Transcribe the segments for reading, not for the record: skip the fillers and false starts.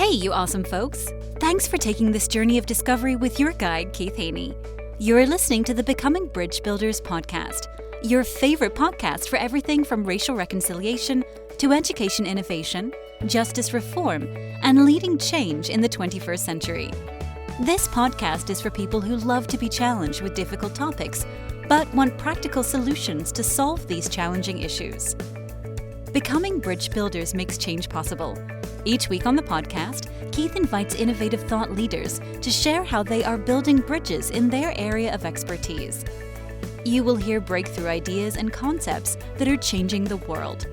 Hey, you awesome folks! Thanks for taking this journey of discovery with your guide, Keith Haney. You're listening to the Becoming Bridge Builders podcast, your favorite podcast for everything from racial reconciliation to education innovation, justice reform, and leading change in the 21st century. This podcast is for people who love to be challenged with difficult topics, but want practical solutions to solve these challenging issues. Becoming Bridge Builders makes change possible. Each week on the podcast, Keith invites innovative thought leaders to share how they are building bridges in their area of expertise. You will hear breakthrough ideas and concepts that are changing the world.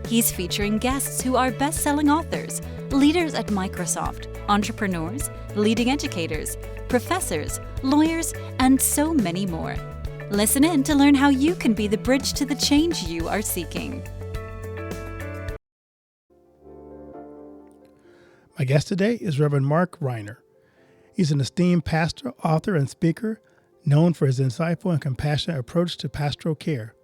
He's featuring guests who are best-selling authors, leaders at Microsoft, entrepreneurs, leading educators, professors, lawyers, and so many more. Listen in to learn how you can be the bridge to the change you are seeking. My guest today is Reverend Mark Renner. He's an esteemed pastor, author, and speaker, known for his insightful and compassionate approach to pastoral care.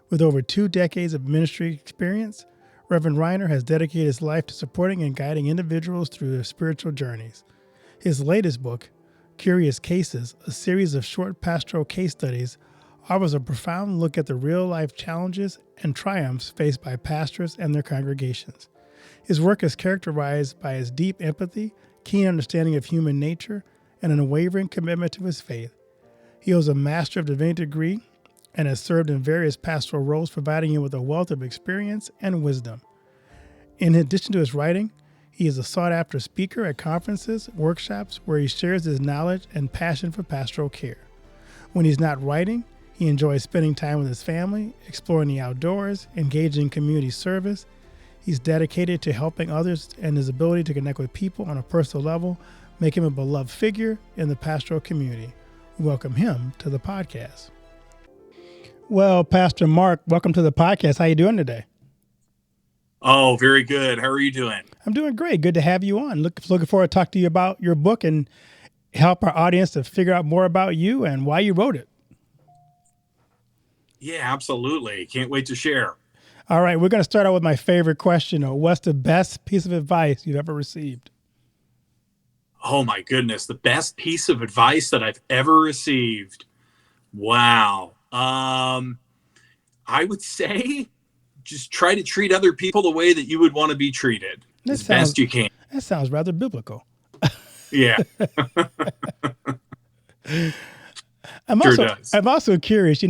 With over 2 decades of ministry experience, Reverend Renner has dedicated his life to supporting and guiding individuals through their spiritual journeys. His latest book, Curious Cases, a series of short pastoral case studies, offers a profound look at the real-life challenges and triumphs faced by pastors and their congregations. His work is characterized by his deep empathy, keen understanding of human nature, and an unwavering commitment to his faith. He holds a Master of Divinity degree and has served in various pastoral roles, providing him with a wealth of experience and wisdom. In addition to his writing, he is a sought-after speaker at conferences, workshops, where he shares his knowledge and passion for pastoral care. When he's not writing, he enjoys spending time with his family, exploring the outdoors, engaging in community service. He's dedicated to helping others, and his ability to connect with people on a personal level make him a beloved figure in the pastoral community. We welcome him to the podcast. Well, Pastor Mark, welcome to the podcast. How are you doing today? Oh, very good. How are you doing? I'm doing great. Good to have you on. Looking forward to talk to you about your book and help our audience to figure out more about you and why you wrote it. Yeah, absolutely. Can't wait to share. All right, we're going to start out with my favorite question. What's the best piece of advice you've ever received? Oh my goodness, the best piece of advice that I've ever received. Wow. I would say just try to treat other people the way that you would want to be treated best you can. That sounds rather biblical. Yeah. I'm also curious,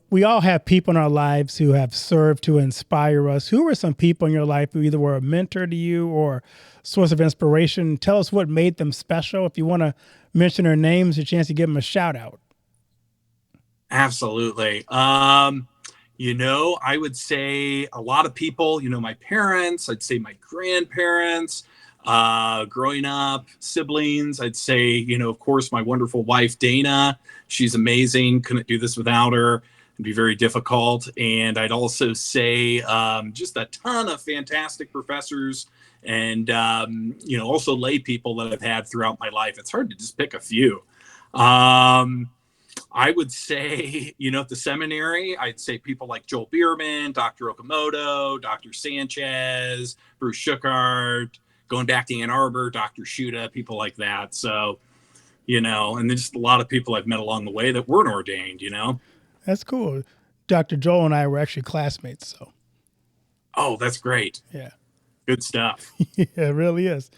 we all have people in our lives who have served to inspire us. Who were some people in your life who either were a mentor to you or source of inspiration? Tell us what made them special. If you want to mention their names, a chance to give them a shout out. Absolutely. I would say a lot of people, my parents, I'd say my grandparents, growing up, siblings, I'd say, of course, my wonderful wife, Dana. She's amazing. Couldn't do this without her. It'd be very difficult. And I'd also say just a ton of fantastic professors and, also lay people that I've had throughout my life. It's hard to just pick a few. I would say, at the seminary, I'd say people like Joel Bierman, Dr. Okamoto, Dr. Sanchez, Bruce Schuchard, going back to Ann Arbor, Dr. Shuda, people like that. So, and then just a lot of people I've met along the way that weren't ordained, That's cool. Dr. Joel and I were actually classmates, so. Oh, that's great. Yeah. Good stuff. Yeah, it really is.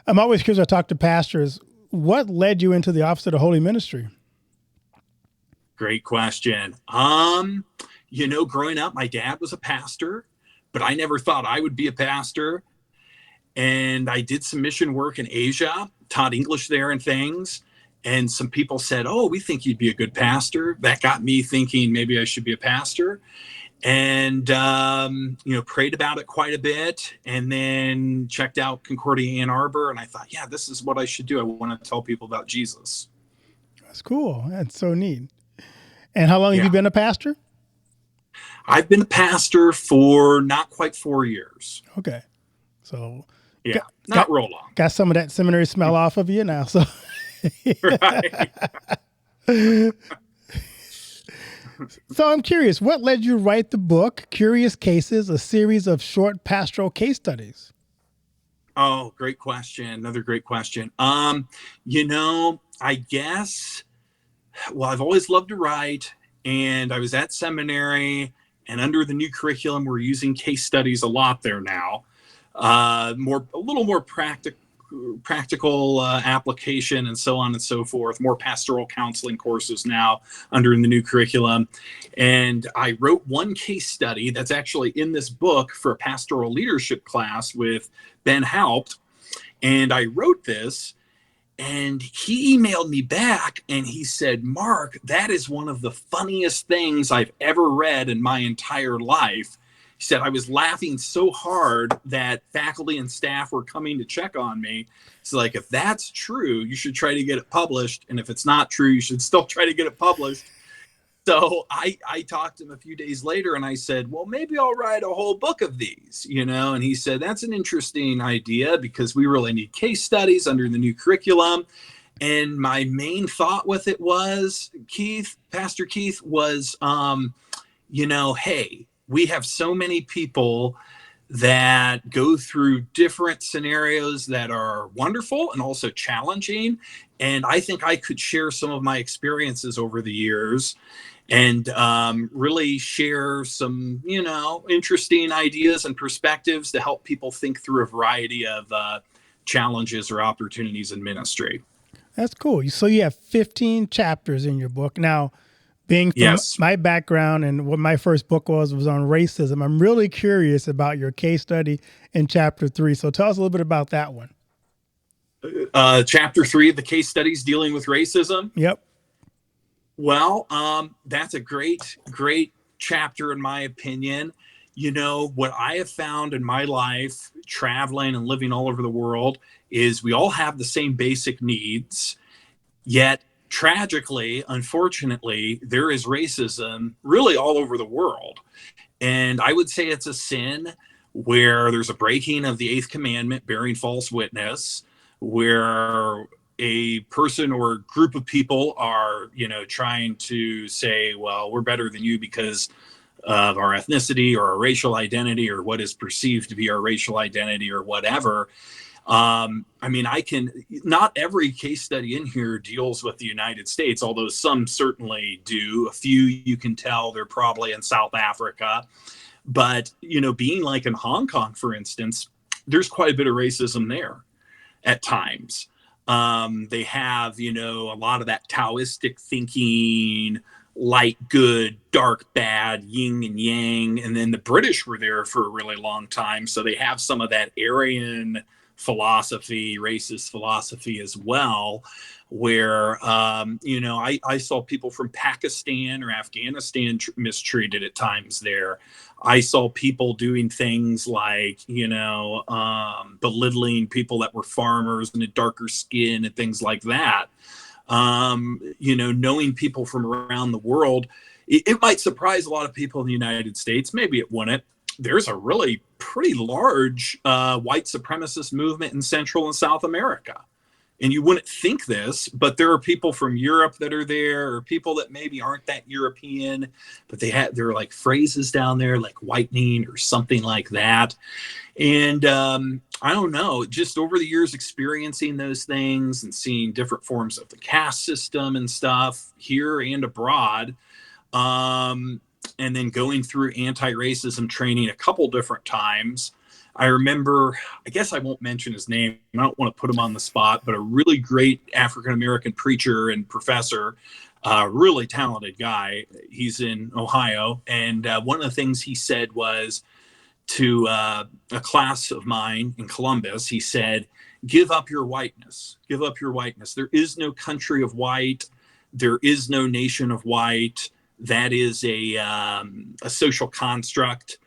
I'm always curious, I talk to pastors, what led you into the office of the Holy Ministry? Great question. Growing up, my dad was a pastor, but I never thought I would be a pastor. And I did some mission work in Asia, taught English there and things. And some people said, oh, we think you'd be a good pastor. That got me thinking maybe I should be a pastor. And, prayed about it quite a bit and then checked out Concordia Ann Arbor. And I thought, yeah, this is what I should do. I want to tell people about Jesus. That's cool. That's so neat. And how long have you been a pastor? I've been a pastor for not quite 4 years. Okay. So yeah, not real long. Got some of that seminary smell off of you now. So right. So I'm curious, what led you to write the book, Curious Cases, a series of short pastoral case studies? Oh, great question. Another great question. I guess, well, I've always loved to write, and I was at seminary, and under the new curriculum, we're using case studies a lot there now. A little more practical application and so on and so forth, more pastoral counseling courses now under the new curriculum. And I wrote one case study that's actually in this book for a pastoral leadership class with Ben Haupt. And I wrote this, and he emailed me back and he said, Mark, that is one of the funniest things I've ever read in my entire life. He said, I was laughing so hard that faculty and staff were coming to check on me. So, like, if that's true, you should try to get it published. And if it's not true, you should still try to get it published. So I talked to him a few days later and I said, well, maybe I'll write a whole book of these, and he said, that's an interesting idea because we really need case studies under the new curriculum. And my main thought with it was, Pastor Keith, was, hey, we have so many people that go through different scenarios that are wonderful and also challenging. And I think I could share some of my experiences over the years and really share some, interesting ideas and perspectives to help people think through a variety of challenges or opportunities in ministry. That's cool. So you have 15 chapters in your book. Now, being from Yes. my background and what my first book was on racism, I'm really curious about your case study in chapter 3. So tell us a little bit about that one. Chapter 3 of the case studies dealing with racism. Yep. Well, that's a great chapter, in my opinion. What I have found in my life, traveling and living all over the world, is we all have the same basic needs, yet tragically, unfortunately, there is racism really all over the world. And I would say it's a sin where there's a breaking of the 8th commandment, bearing false witness, where a person or group of people are, trying to say, well, we're better than you because of our ethnicity or our racial identity or what is perceived to be our racial identity or whatever. Not every case study in here deals with the United States, although some certainly do. A few you can tell they're probably in South Africa. But, being like in Hong Kong, for instance, there's quite a bit of racism there at times. They have, a lot of that Taoistic thinking, light, good, dark, bad, yin and yang. And then the British were there for a really long time. So they have some of that Aryan philosophy, racist philosophy as well, where, I saw people from Pakistan or Afghanistan mistreated at times there. I saw people doing things like, belittling people that were farmers and a darker skin and things like that. Knowing people from around the world, it might surprise a lot of people in the United States. Maybe it wouldn't. There's a really pretty large white supremacist movement in Central and South America. And you wouldn't think this, but there are people from Europe that are there, or people that maybe aren't that European, but there are like phrases down there like whitening or something like that. And I don't know, just over the years experiencing those things and seeing different forms of the caste system and stuff here and abroad, and then going through anti-racism training a couple different times. I remember, I guess I won't mention his name, I don't want to put him on the spot, but a really great African-American preacher and professor, really talented guy. He's in Ohio. And one of the things he said was to a class of mine in Columbus, he said, give up your whiteness, give up your whiteness. There is no country of white. There is no nation of white. That is a social construct.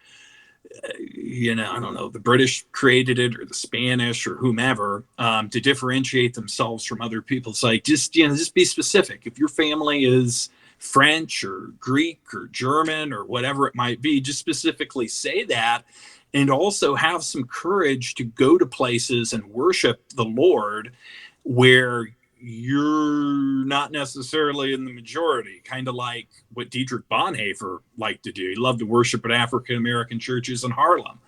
I don't know, the British created it or the Spanish or whomever, to differentiate themselves from other people. It's like, just be specific. If your family is French or Greek or German or whatever it might be, just specifically say that, and also have some courage to go to places and worship the Lord where you're not necessarily in the majority, kind of like what Dietrich Bonhoeffer liked to do. He loved to worship at African American churches in Harlem.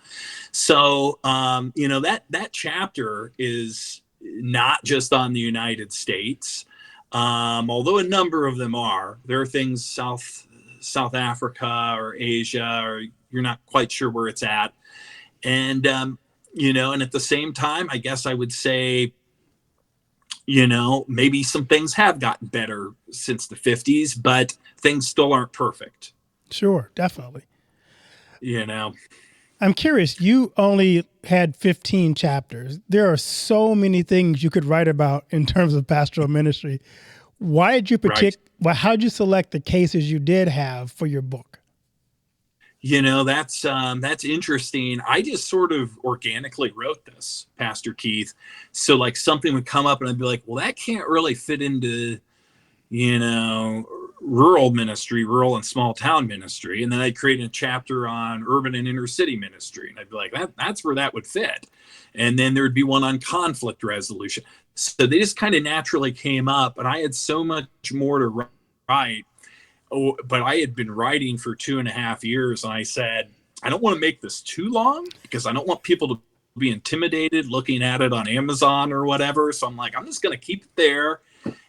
So, that chapter is not just on the United States, although a number of them are. There are things South Africa or Asia, or you're not quite sure where it's at. And, and at the same time, I guess I would say, maybe some things have gotten better since the 50s, but things still aren't perfect. Sure, definitely. I'm curious, you only had 15 chapters. There are so many things you could write about in terms of pastoral ministry. Why did you how did you select the cases you did have for your book? That's interesting. I just sort of organically wrote this, Pastor Keith. So like something would come up and I'd be like, well, that can't really fit into, rural and small town ministry. And then I'd create a chapter on urban and inner city ministry. And I'd be like, that's where that would fit. And then there'd be one on conflict resolution. So they just kind of naturally came up, and I had so much more to write. Oh, but I had been writing for 2.5 years, and I said, I don't want to make this too long because I don't want people to be intimidated looking at it on Amazon or whatever. So I'm like, I'm just going to keep it there.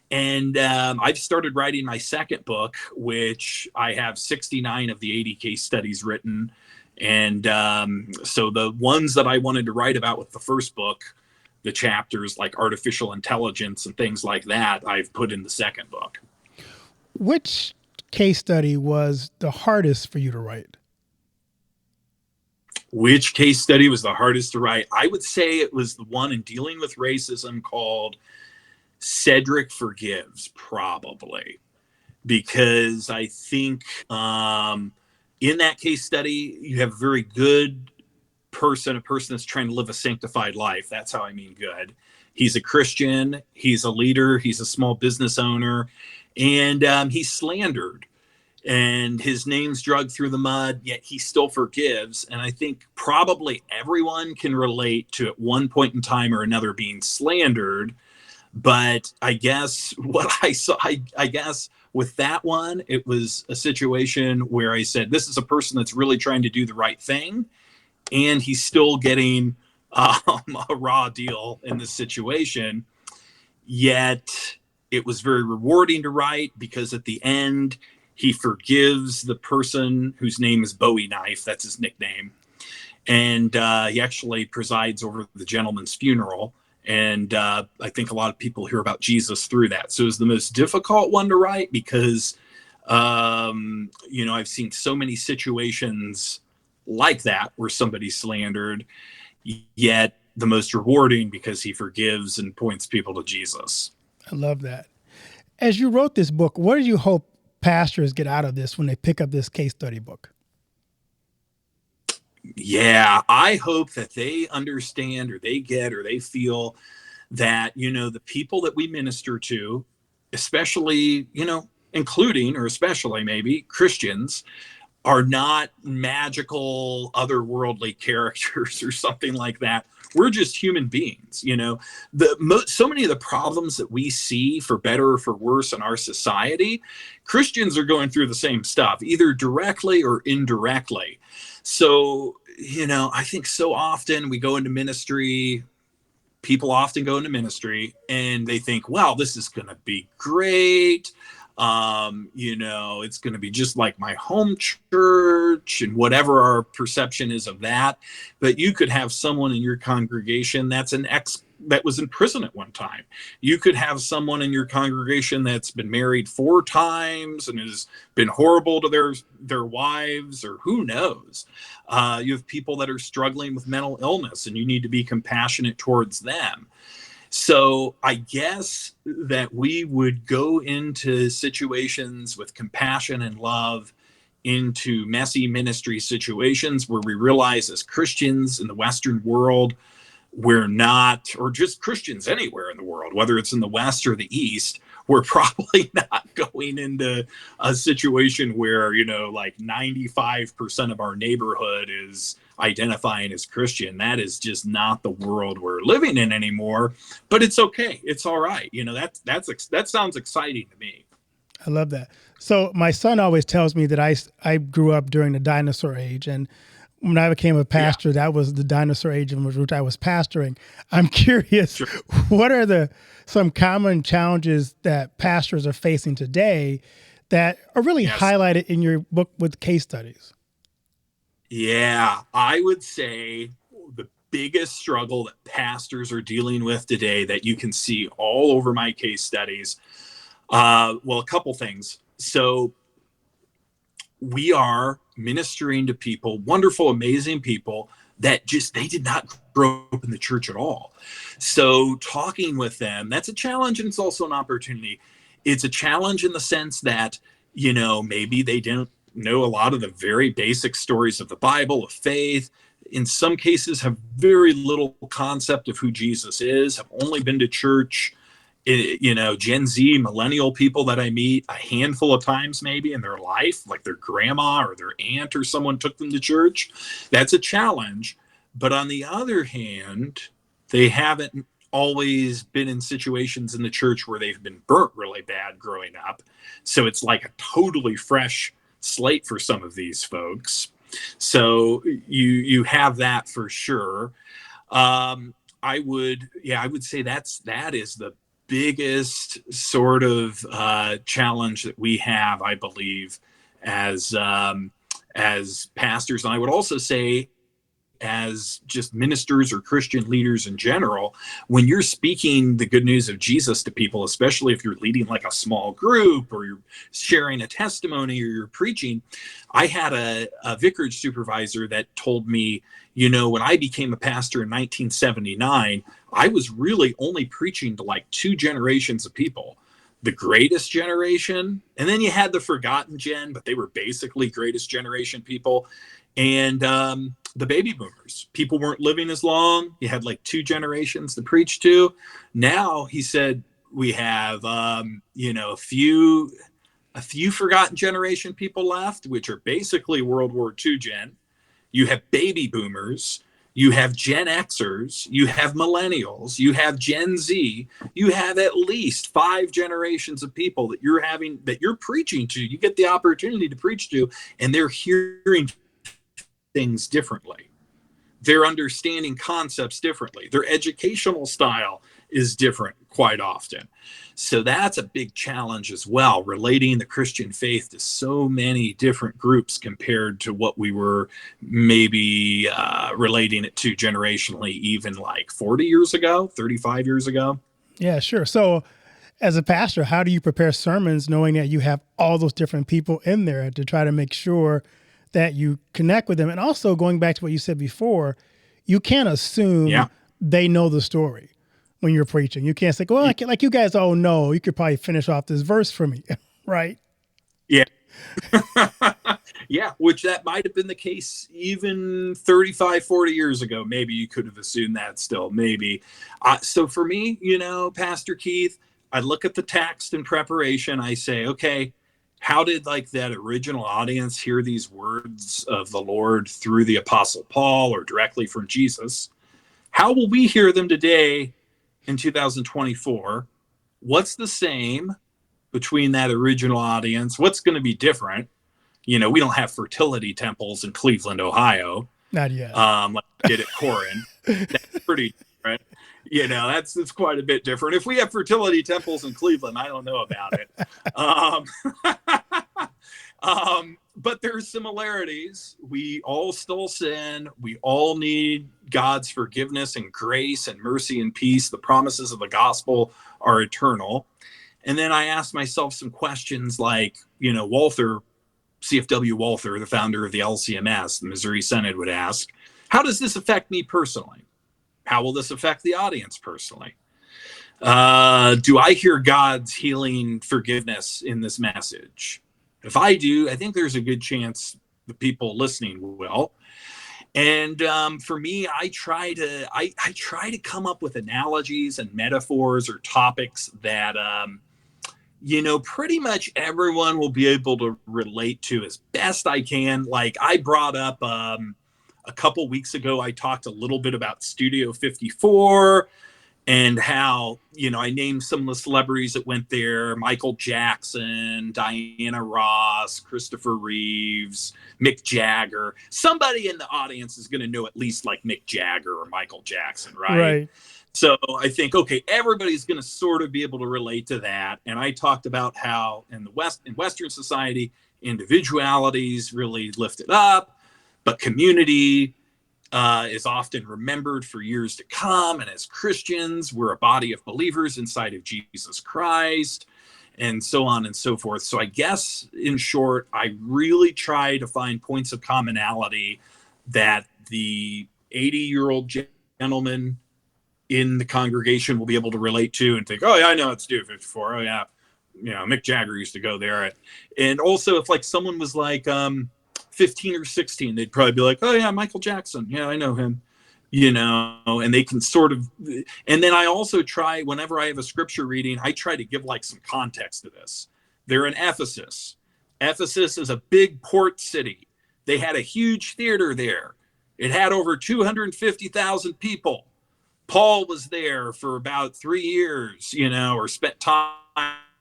And I've started writing my second book, which I have 69 of the 80 case studies written. And so the ones that I wanted to write about with the first book, the chapters like artificial intelligence and things like that, I've put in the second book. Which case study was the hardest for you to write? Which case study was the hardest to write? I would say it was the one in dealing with racism called Cedric Forgives, probably, because I think in that case study, you have a very good person, a person that's trying to live a sanctified life. That's how I mean good. He's a Christian, he's a leader, he's a small business owner, and he's slandered. And his name's dragged through the mud, yet he still forgives. And I think probably everyone can relate to at one point in time or another being slandered. But I guess what I saw, I guess with that one, it was a situation where I said, this is a person that's really trying to do the right thing. And he's still getting a raw deal in this situation. Yet it was very rewarding to write because at the end, he forgives the person whose name is Bowie Knife. That's his nickname. And he actually presides over the gentleman's funeral. And I think a lot of people hear about Jesus through that. So it was the most difficult one to write because, I've seen so many situations like that where somebody's slandered, yet the most rewarding because he forgives and points people to Jesus. I love that. As you wrote this book, what did you hope pastors get out of this when they pick up this case study book? Yeah, I hope that they understand or they get or they feel that, the people that we minister to, especially, including or especially maybe Christians, are not magical, otherworldly characters or something like that. We're just human beings. So many of the problems that we see, for better or for worse, in our society, Christians are going through the same stuff, either directly or indirectly. So, I think so often we go into ministry, people often go into ministry and they think, wow, this is going to be great. It's going to be just like my home church and whatever our perception is of that. But you could have someone in your congregation that's that was in prison at one time. You could have someone in your congregation that's been married 4 times and has been horrible to their wives, or who knows. You have people that are struggling with mental illness and you need to be compassionate towards them. So I guess that we would go into situations with compassion and love, into messy ministry situations where we realize as Christians in the Western world, we're not, or just Christians anywhere in the world, whether it's in the West or the East, we're probably not going into a situation where, like 95% of our neighborhood is identifying as Christian. That is just not the world we're living in anymore, but it's okay. It's all right. That sounds exciting to me. I love that. So my son always tells me that I grew up during the dinosaur age, and when I became a pastor, that was the dinosaur age in which I was pastoring. I'm curious, Sure. what are some common challenges that pastors are facing today that are really highlighted in your book with case studies? Yeah, I would say the biggest struggle that pastors are dealing with today that you can see all over my case studies. A couple things. So we are ministering to people, wonderful, amazing people that they did not grow up in the church at all. So talking with them, that's a challenge, and it's also an opportunity. It's a challenge in the sense that, maybe they don't know a lot of the very basic stories of the Bible, of faith. In some cases have very little concept of who Jesus is, have only been to church, Gen Z, millennial people that I meet a handful of times maybe in their life, like their grandma or their aunt or someone took them to church. That's a challenge. But on the other hand, they haven't always been in situations in the church where they've been burnt really bad growing up. So it's like a totally fresh slate for some of these folks. So you have that for sure. I would say that is the biggest sort of challenge that we have, I believe, as pastors. And I would also say, as just ministers or Christian leaders in general, when you're speaking the good news of Jesus to people, especially if you're leading like a small group or you're sharing a testimony or you're preaching. I had a vicarage supervisor that told me, when I became a pastor in 1979, I was really only preaching to like two generations of people. The greatest generation, and then you had the forgotten gen, but they were basically greatest generation people. And the baby boomers, people weren't living as long. You had like two generations to preach to. Now, he said, we have, a few forgotten generation people left, which are basically World War II gen. You have baby boomers. You have Gen Xers, you have millennials, you have Gen Z, you have at least 5 generations of people that you're preaching to. You get the opportunity to preach to, and they're hearing things differently. They're understanding concepts differently. Their educational style is different quite often. So that's a big challenge as well, relating the Christian faith to so many different groups compared to what we were maybe relating it to generationally, even like 40 years ago, 35 years ago. Yeah, sure. So as a pastor, how do you prepare sermons knowing that you have all those different people in there to try to make sure that you connect with them? And also going back to what you said before, you can't assume they know the story when you're preaching. You can't say, well, like you guys all know, you could probably finish off this verse for me, right? Yeah. Yeah, which that might have been the case even 35, 40 years ago. Maybe you could have assumed that still, maybe. So for me, Pastor Keith, I look at the text in preparation. I say, okay, how did like that original audience hear these words of the Lord through the Apostle Paul or directly from Jesus? How will we hear them today in 2024? What's the same between that original audience? What's going to be different? We don't have fertility temples in Cleveland, Ohio. Not yet. Like we did at Corinth. That's pretty different. That's quite a bit different. If we have fertility temples in Cleveland, I don't know about it. But there's similarities. We all still sin. We all need God's forgiveness and grace and mercy and peace. The promises of the gospel are eternal. And then I asked myself some questions like, CFW Walther, the founder of the LCMS, the Missouri Synod, would ask, how does this affect me personally? How will this affect the audience personally? Do I hear God's healing forgiveness in this message? If I do, I think there's a good chance the people listening will. And for me, I try to come up with analogies and metaphors or topics that pretty much everyone will be able to relate to as best I can. Like I brought up a A couple weeks ago, I talked a little bit about Studio 54 and how, I named some of the celebrities that went there: Michael Jackson, Diana Ross, Christopher Reeves, Mick Jagger. Somebody in the audience is going to know at least like Mick Jagger or Michael Jackson, right? Right. So I think, okay, everybody's going to sort of be able to relate to that. And I talked about how in Western society, individualities really lifted up, but community is often remembered for years to come. And as Christians, we're a body of believers inside of Jesus Christ, and so on and so forth. So I guess, in short, I really try to find points of commonality that the 80-year-old gentleman in the congregation will be able to relate to and think, oh yeah, I know it's Studio 54. Oh yeah, Mick Jagger used to go there. And also, if like someone was like 15 or 16, they'd probably be like, oh yeah, Michael Jackson, yeah, I know him, and they can sort of. And then I also try, whenever I have a scripture reading, I try to give like some context to this. They're in Ephesus. Ephesus is a big port city. They had a huge theater there. It had over 250,000 people. Paul was there for about 3 years, or spent time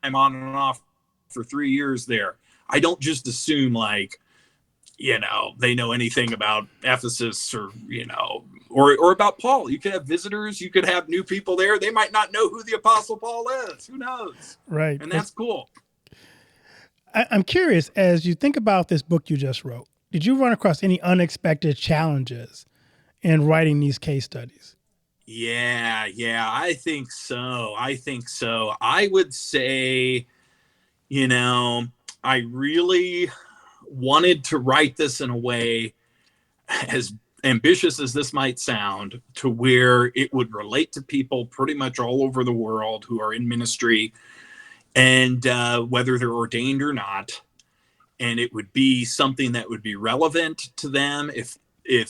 on and off for 3 years there. I don't just assume like, they know anything about Ephesus or about Paul. You could have visitors, you could have new people there. They might not know who the Apostle Paul is. Who knows? Right. And that's cool. I'm curious, as you think about this book you just wrote, did you run across any unexpected challenges in writing these case studies? Yeah, I think so. I would say, I really wanted to write this in a way, as ambitious as this might sound, to where it would relate to people pretty much all over the world who are in ministry, and whether they're ordained or not. And it would be something that would be relevant to them if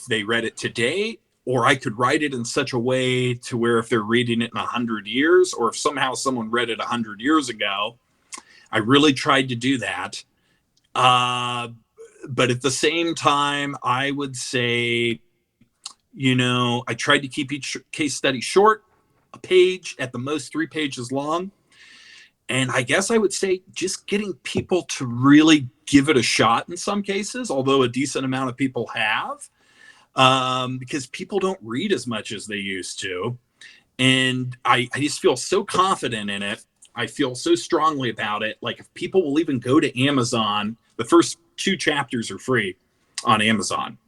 they read it today, or I could write it in such a way to where if they're reading it in 100 years, or if somehow someone read it 100 years ago. I really tried to do that. But at the same time, I would say, I tried to keep each case study short, a page, at the most 3 pages long. And I guess I would say just getting people to really give it a shot in some cases, although a decent amount of people have. Because people don't read as much as they used to. And I just feel so confident in it. I feel so strongly about it. Like, if people will even go to Amazon, the first 2 chapters are free on Amazon.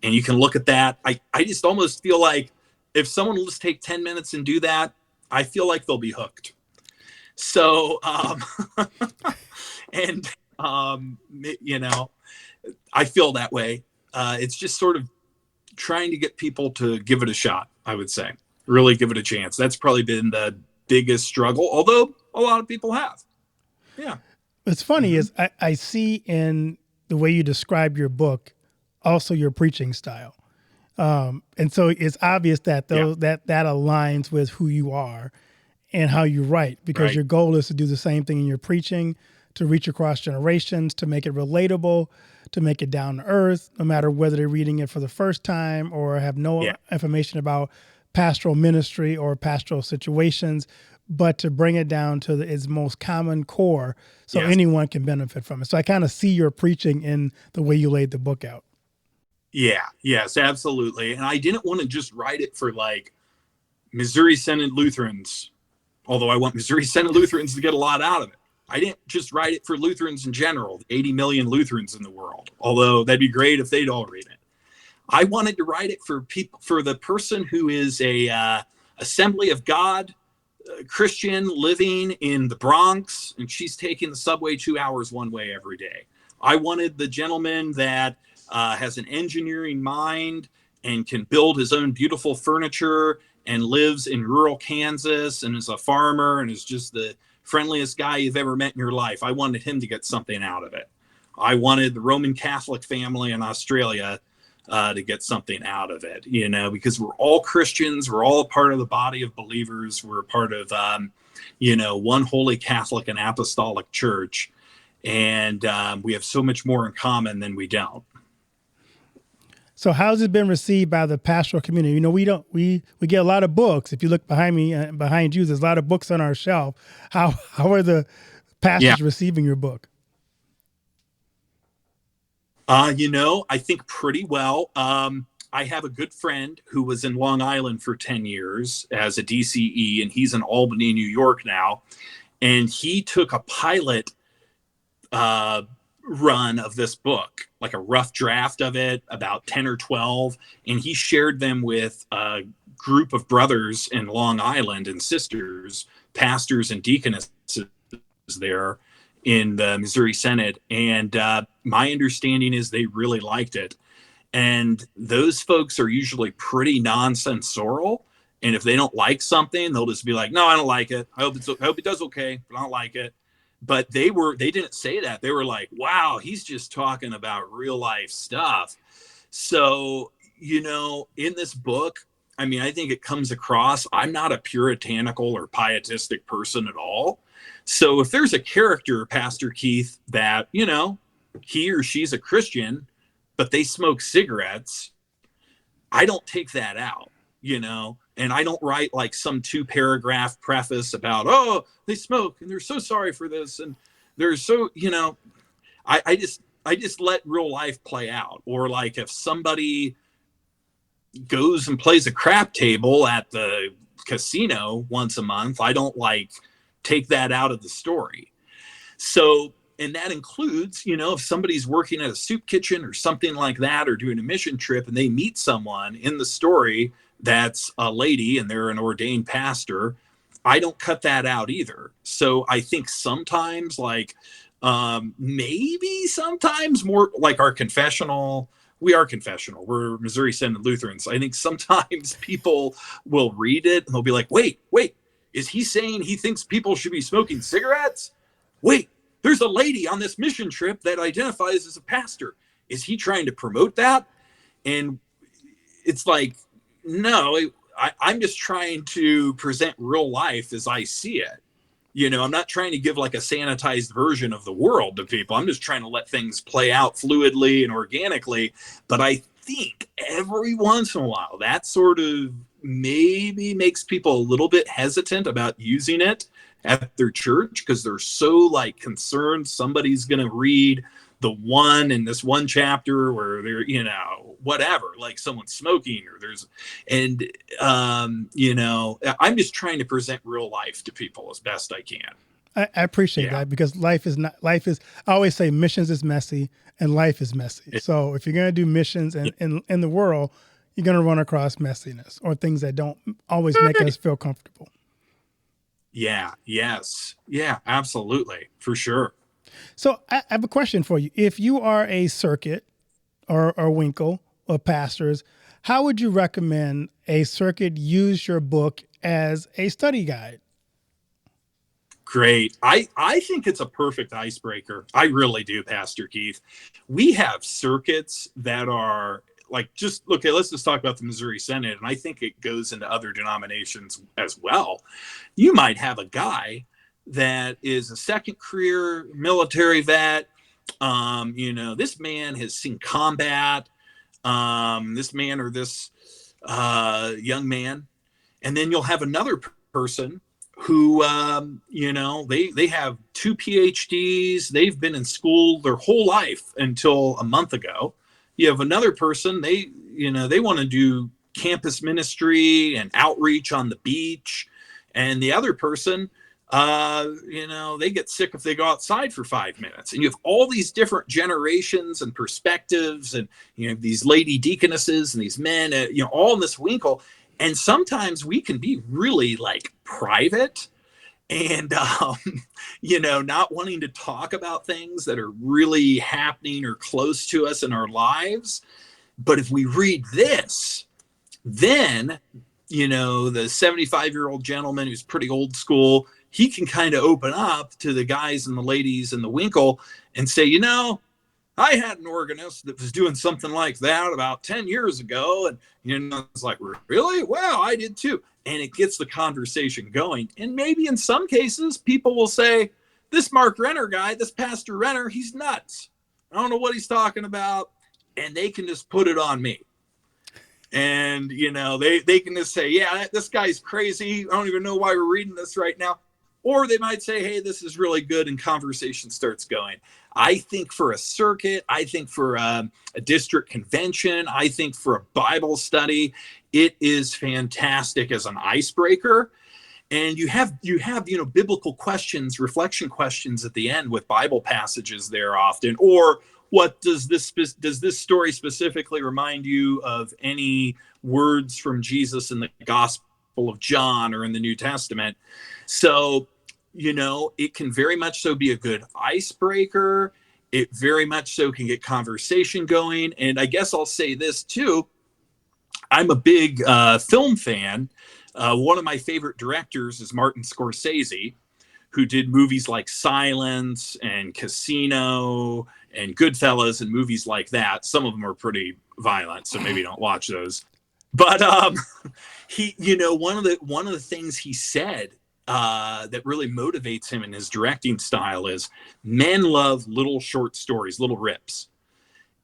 And you can look at that. I just almost feel like if someone will just take 10 minutes and do that, I feel like they'll be hooked. So, and, I feel that way. It's just sort of trying to get people to give it a shot, I would say. Really give it a chance. That's probably been the biggest struggle, although a lot of people have. Yeah. What's funny is I see in the way you describe your book also your preaching style. And so it's obvious that that aligns with who you are and how you write, because your goal is to do the same thing in your preaching, to reach across generations, to make it relatable, to make it down to earth, no matter whether they're reading it for the first time or have no information about pastoral ministry or pastoral situations, but to bring it down to its most common core so anyone can benefit from it. So I kind of see your preaching in the way you laid the book out. Yeah, yes, absolutely. And I didn't want to just write it for like Missouri Synod Lutherans, although I want Missouri Synod Lutherans to get a lot out of it. I didn't just write it for Lutherans in general, 80 million Lutherans in the world, although that'd be great if they'd all read it. I wanted to write it for people, for the person who is a Assembly of God Christian living in the Bronx, and she's taking the subway 2 hours one way every day. I wanted the gentleman that has an engineering mind and can build his own beautiful furniture and lives in rural Kansas and is a farmer and is just the friendliest guy you've ever met in your life. I wanted him to get something out of it. I wanted the Roman Catholic family in Australia to get something out of it, because we're all Christians. We're all a part of the body of believers. We're a part of, one holy Catholic and apostolic church. And we have so much more in common than we don't. So how's it been received by the pastoral community? You know, we get a lot of books. If you look behind me, behind you, there's a lot of books on our shelf. How are the pastors receiving your book? I think pretty well. I have a good friend who was in Long Island for 10 years as a DCE, and he's in Albany, New York now. And he took a pilot run of this book, like a rough draft of it, about 10 or 12. And he shared them with a group of brothers in Long Island and sisters, pastors and deaconesses there in the Missouri Synod. And my understanding is they really liked it. And those folks are usually pretty non-censorial. And if they don't like something, they'll just be like, no, I don't like it. I hope it does okay, but I don't like it. But they didn't say that. They were like, wow, he's just talking about real life stuff. So, in this book, I mean, I think it comes across, I'm not a puritanical or pietistic person at all. So if there's a character, Pastor Keith, that, he or she's a Christian, but they smoke cigarettes, I don't take that out, and I don't write like some 2-paragraph preface about, oh, they smoke and they're so sorry for this. And they're so, I just let real life play out. Or like if somebody goes and plays a crap table at the casino once a month, I don't like take that out of the story. So, and that includes, if somebody's working at a soup kitchen or something like that, or doing a mission trip and they meet someone in the story that's a lady and they're an ordained pastor, I don't cut that out either. So I think sometimes maybe sometimes more like our confessional, we are confessional. We're Missouri Synod Lutherans. I think sometimes people will read it and they'll be like, wait, is he saying he thinks people should be smoking cigarettes? Wait, there's a lady on this mission trip that identifies as a pastor. Is he trying to promote that? And it's like, no, I'm just trying to present real life as I see it. I'm not trying to give like a sanitized version of the world to people. I'm just trying to let things play out fluidly and organically. But I think every once in a while, that sort of maybe makes people a little bit hesitant about using it at their church because they're so concerned somebody's going to read the one in this one chapter where they're, whatever, like someone's smoking or I'm just trying to present real life to people as best I can. I appreciate that because life is, I always say missions is messy and life is messy. So if you're going to do missions in the world, you're going to run across messiness or things that don't always make us feel comfortable. Yeah. Yes. Yeah, absolutely. For sure. So I have a question for you. If you are a circuit or winkle of pastors, how would you recommend a circuit use your book as a study guide? Great. I think it's a perfect icebreaker. I really do, Pastor Keith. We have circuits that are let's just talk about the Missouri Synod. And I think it goes into other denominations as well. You might have a guy that is a second career military vet. This man has seen combat, this man or this young man. And then you'll have another person who, they have 2 PhDs. They've been in school their whole life until a month ago. You have another person, they want to do campus ministry and outreach on the beach. And the other person, they get sick if they go outside for 5 minutes. And you have all these different generations and perspectives and, these lady deaconesses and these men, all in this winkle. And sometimes we can be really private and, not wanting to talk about things that are really happening or close to us in our lives. But if we read this, then, the 75-year-old gentleman who's pretty old school, he can kind of open up to the guys and the ladies in the winkle and say, I had an organist that was doing something like that about 10 years ago. And, it's like, really? Wow, I did too. And it gets the conversation going. And maybe in some cases, people will say, this Mark Renner guy, this Pastor Renner, he's nuts. I don't know what he's talking about. And they can just put it on me. And, they can just say, yeah, this guy's crazy. I don't even know why we're reading this right now. Or they might say, hey, this is really good. And conversation starts going. I think for a circuit, I think for a district convention, I think for a Bible study, it is fantastic as an icebreaker. And you have biblical questions, reflection questions at the end with Bible passages there often. Or what does this story specifically remind you of any words from Jesus in the Gospel of John or in the New Testament? So, it can very much so be a good icebreaker. It very much so can get conversation going. And I guess I'll say this too. I'm a big film fan. One of my favorite directors is Martin Scorsese, who did movies like Silence and Casino and Goodfellas and movies like that. Some of them are pretty violent, so maybe don't watch those. But he, one of the things he said that really motivates him in his directing style is men love little short stories, little rips.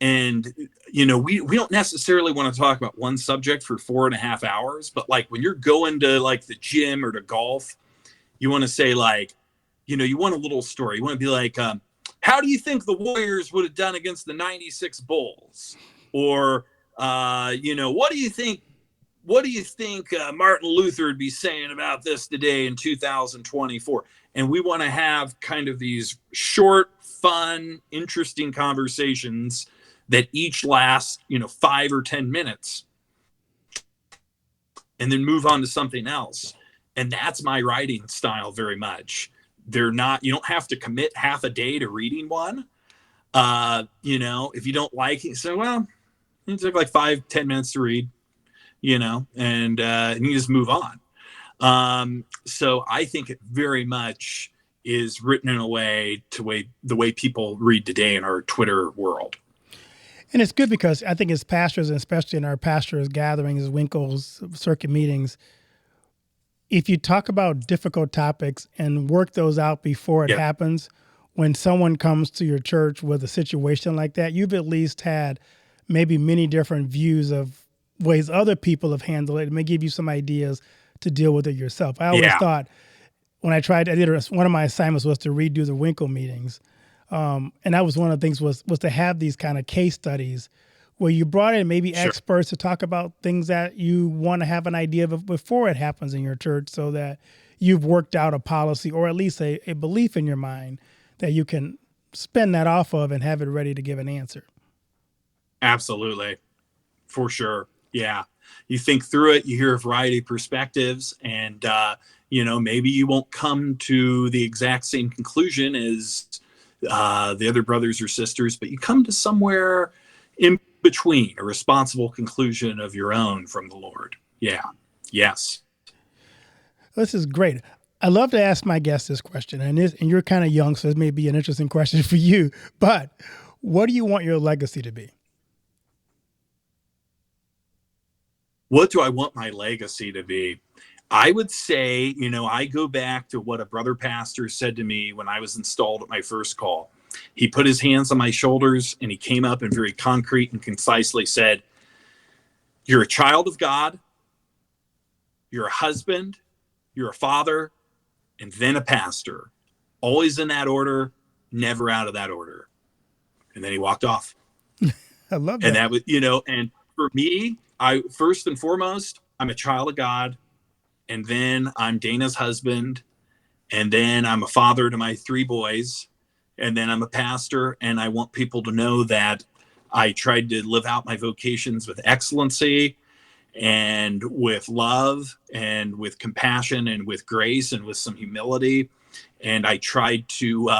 And, we don't necessarily want to talk about one subject for 4.5 hours, but like when you're going to like the gym or to golf, you want to say like, you want a little story. You want to be like, how do you think the Warriors would have done against the 96 Bulls? Or, what do you think Martin Luther would be saying about this today in 2024? And we want to have kind of these short, fun, interesting conversations that each last, 5 or 10 minutes, and then move on to something else. And that's my writing style very much. You don't have to commit half a day to reading one. If you don't like it, so, well, it took like 5-10 minutes to read, and you just move on. So I think it very much is written in a way the way people read today in our Twitter world. And it's good because I think as pastors, and especially in our pastors' gatherings, Winkles, circuit meetings, if you talk about difficult topics and work those out before it happens, when someone comes to your church with a situation like that, you've at least had maybe many different views of ways other people have handled it. It may give you some ideas to deal with it yourself. I always thought when I did one of my assignments was to redo the Winkle meetings. And that was one of the things was to have these kind of case studies where you brought in maybe experts to talk about things that you want to have an idea of before it happens in your church, so that you've worked out a policy or at least a belief in your mind that you can spin that off of and have it ready to give an answer. Absolutely. For sure. Yeah. You think through it, you hear a variety of perspectives, and, maybe you won't come to the exact same conclusion as the other brothers or sisters, but you come to somewhere in between, a responsible conclusion of your own from the Lord. Yeah. Yes. This is great. I love to ask my guests this question, and you're kind of young, so this may be an interesting question for you, but what do you want your legacy to be? What do I want my legacy to be? I would say, I go back to what a brother pastor said to me when I was installed at my first call. He put his hands on my shoulders and he came up and very concrete and concisely said, you're a child of God, you're a husband, you're a father, and then a pastor. Always in that order, never out of that order. And then he walked off. I love that. And that was, and for me, first and foremost, I'm a child of God. And then I'm Dana's husband. And then I'm a father to my 3 boys. And then I'm a pastor. And I want people to know that I tried to live out my vocations with excellency and with love and with compassion and with grace and with some humility. And I tried to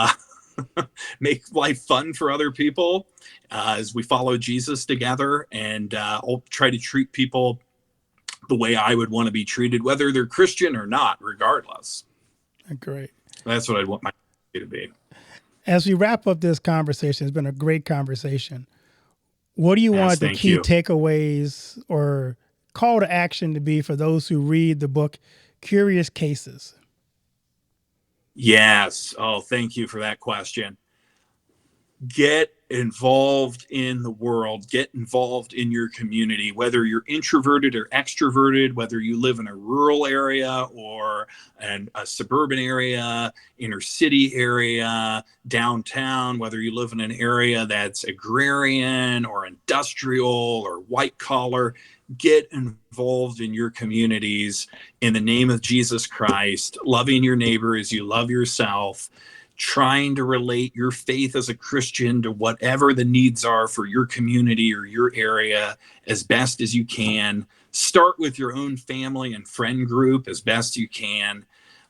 make life fun for other people as we follow Jesus together. And I'll try to treat people the way I would want to be treated, whether they're Christian or not, regardless. Great. That's what I'd want my legacy to be. As we wrap up this conversation, it's been a great conversation. What do you want the key takeaways or call to action to be for those who read the book Curious Cases? Yes. Oh, thank you for that question. Get involved in the world, get involved in your community, whether you're introverted or extroverted, whether you live in a rural area or a suburban area, inner city area, downtown, whether you live in an area that's agrarian or industrial or white collar. Get involved in your communities in the name of Jesus Christ, loving your neighbor as you love yourself, trying to relate your faith as a Christian to whatever the needs are for your community or your area as best as you can. Start with your own family and friend group as best you can.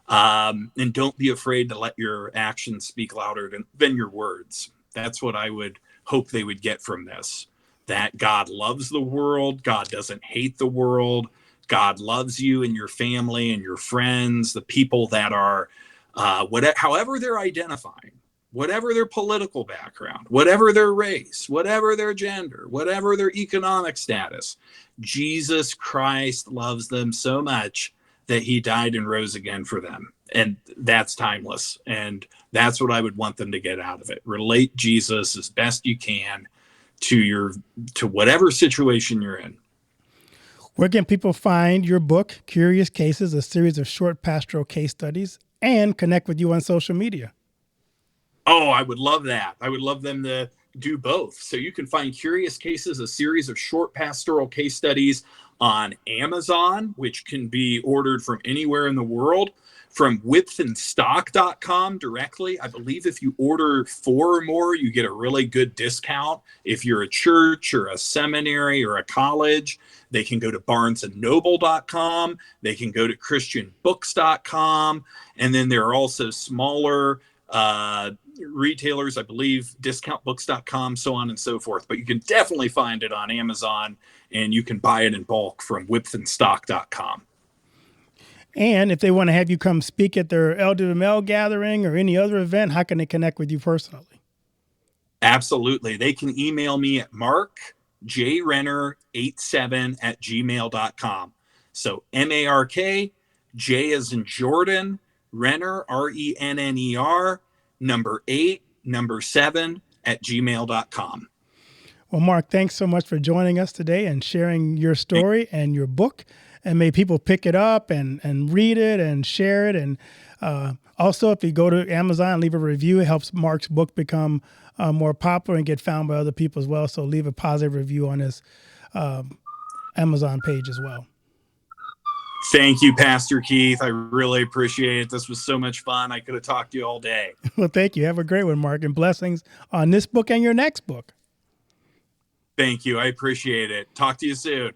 And don't be afraid to let your actions speak louder than your words. That's what I would hope they would get from this. That God loves the world. God doesn't hate the world. God loves you and your family and your friends, the people that are, however they're identifying, whatever their political background, whatever their race, whatever their gender, whatever their economic status. Jesus Christ loves them so much that he died and rose again for them. And that's timeless. And that's what I would want them to get out of it. Relate Jesus as best you can to whatever situation you're in. Where can people find your book, Curious Cases, a series of short pastoral case studies, and connect with you on social media? Oh, I would love that. I would love them to do both. So you can find Curious Cases, a series of short pastoral case studies on Amazon, which can be ordered from anywhere in the world, from withandstock.com directly. I believe if you order 4 or more, you get a really good discount. If you're a church or a seminary or a college, they can go to barnesandnoble.com. They can go to christianbooks.com. And then there are also smaller retailers, I believe, discountbooks.com, so on and so forth. But you can definitely find it on Amazon, and you can buy it in bulk from withandstock.com. And if they want to have you come speak at their LWML gathering or any other event, how can they connect with you personally? Absolutely. They can email me at markjrenner87@gmail.com. So MARK, J as in Jordan, Renner, RENNER, 8, 7 @gmail.com. Well, Mark, thanks so much for joining us today and sharing your story and your book. And may people pick it up and read it and share it. And also, if you go to Amazon and leave a review, it helps Mark's book become more popular and get found by other people as well. So leave a positive review on his Amazon page as well. Thank you, Pastor Keith. I really appreciate it. This was so much fun. I could have talked to you all day. Well, thank you. Have a great one, Mark, and blessings on this book and your next book. Thank you. I appreciate it. Talk to you soon.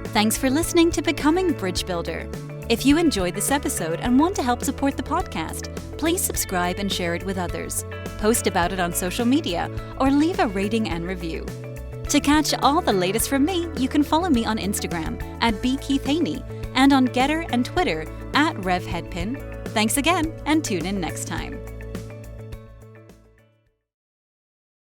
Thanks for listening to Becoming Bridge Builder. If you enjoyed this episode and want to help support the podcast, please subscribe and share it with others. Post about it on social media or leave a rating and review. To catch all the latest from me, you can follow me on Instagram @bkeithhaney and on Getter and Twitter @RevHeadpin. Thanks again and tune in next time.